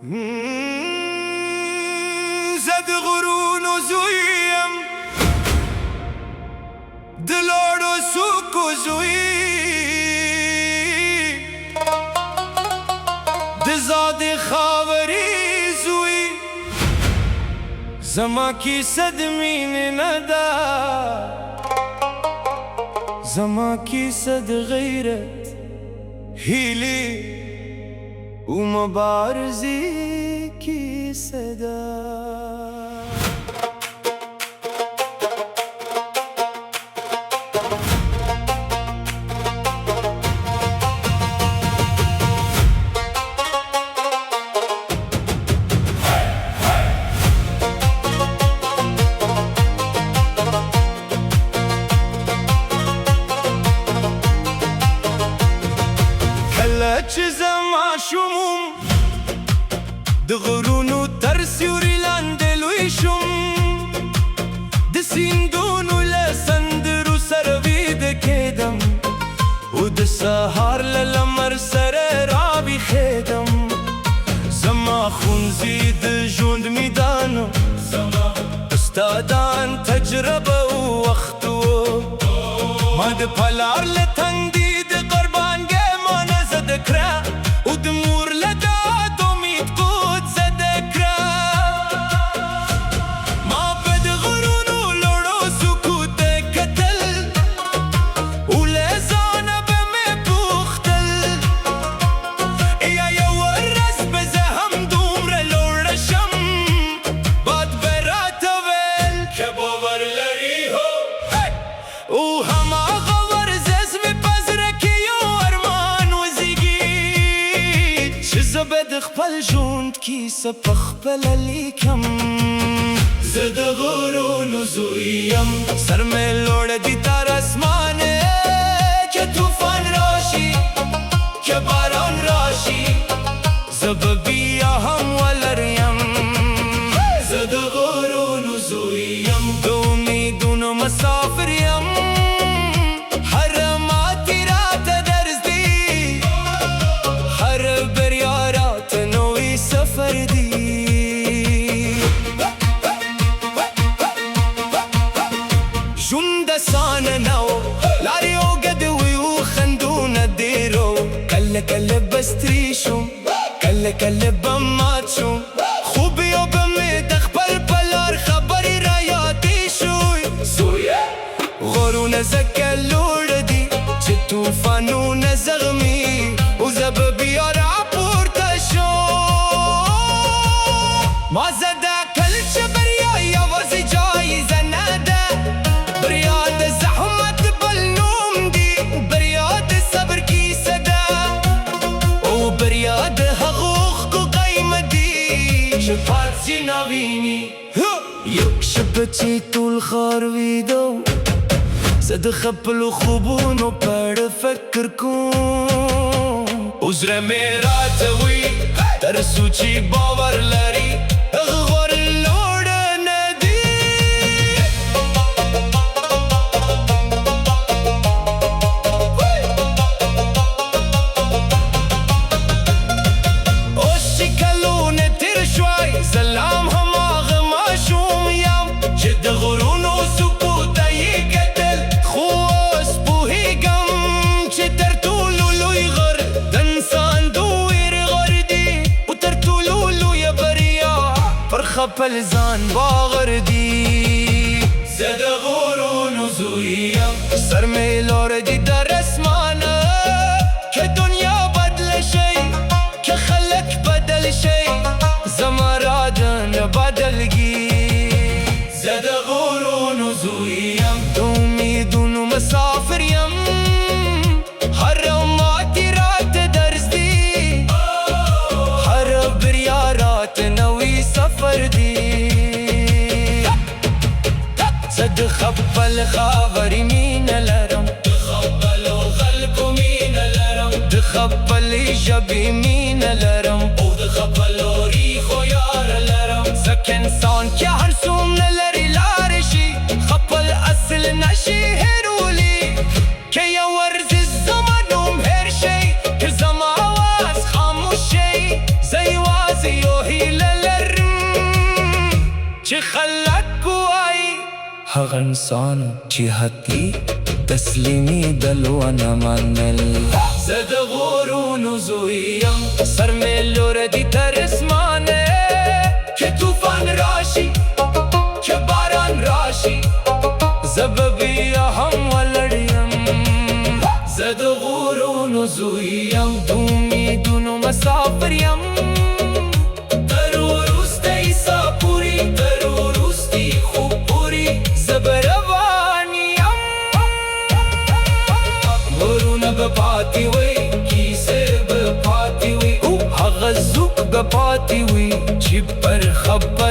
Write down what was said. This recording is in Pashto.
زد غرون و زویم دلار و سوک و زوی دزاد خاوری زوی زما کی صد مین ندا زما کی صد غیرت هیلی ومبارزي کی صدا زما شوم د غرونو تر سیوري لاندې لوی شوم د سیندونو له سندرو سره ویده کېدم او د سهار له لمر سره راویښېدم زما ښوونځي د ژوند میدان استادان تجربه و وخت و ما د پلار له تندي د قربان ګیمانه زده کړه او د مور له داد امید قوت زده کړه ما به د غرونو لوړو سکوت ته کتل او له ځانه به مې پوښتل یا یوه ورځ به زه هم دومره لوړه شم باد به راته ویل که باور لري هو او هماغه ورزش مې په زړه کې یو ارمان وزیږي چې زه به د خپل ژوند کیسه په خپله لیکم زه د غرونو زوی یم سر مې لوړ دی تر اسمانه که طوفان راشي که باران راشي زه به بیا هم ولر یم زه د غرونو زوی یم د امیدونو مسافر یم ژوند اسانه نه و لارې اوږدې وې او خندونه ډېر و کله کله به ستړي شوم کله کله به مات شوم خو بیا به مې د خپل پلار خبرې رایادې شوې زویه غرونه ځکه لوړ دي چې طوفانونه زغمي او زه به بیا راپورته شم ما زه دا کل چې بریا یوازې جایزه نه ده بریا د زحمت بل نوم دی بریا د صبر کیسه ده او بریا د هغو خو قیمت دی چې پاتې ناویني یک شپه چې ټول ښار ویده زه د خپلو خوبونو په اړه فکر کوم او زړه مې راته وایي تر څو چې باور لري هغه غوره لوړه نه دي اوس چې کلونه تېر شوی زه لا هم هماغه ماشوم یم چې د غرونو سکوت ته یې کتل خو اوس پوهېږم چې تر ټولو لوی غر د انسان د ویر غر دی او تر ټولو لویه بریا پر خپل ځان باور دی زه د غرونو زوی یم سر مې لوړ دی در اسمانه که دنیا بدله شي که خلک بدل شي زما اراده نه بدلږي زه د غرونو زوی یم د امیدونو مسافر یم هره ماتې راته درس دی هره بریا راته نوی سفر دی زه د خپل خاورې مینه لرم د خپلو خلکو مینه لرم د خپلې ژبې مینه لرم او د خپلو ریښو یاره لرم ځکه انسان که هر څومره لرې لارې شي خپل اصل نشي هېرولی که یو ورځ زما نوم هېر شي که زما آواز خاموش شي زه یوازې هغه انسان چې حقي تسلیمي دل ونه منل. زه د غرونو زوی یم، سر مې لوړ دی تر اسمانه، که طوفان راشي که باران راشي زه به بیا هم ولاړ یم. زه د غرونو زوی یم، د امیدونو مسافر یم، تر وروستۍ ساه پورې، تر وروستي خوب پورې زه به روان یم. غرونه به پاتې وي، کیسې به پاتې وي، هغه څوک به پاتې وي چې پر خبر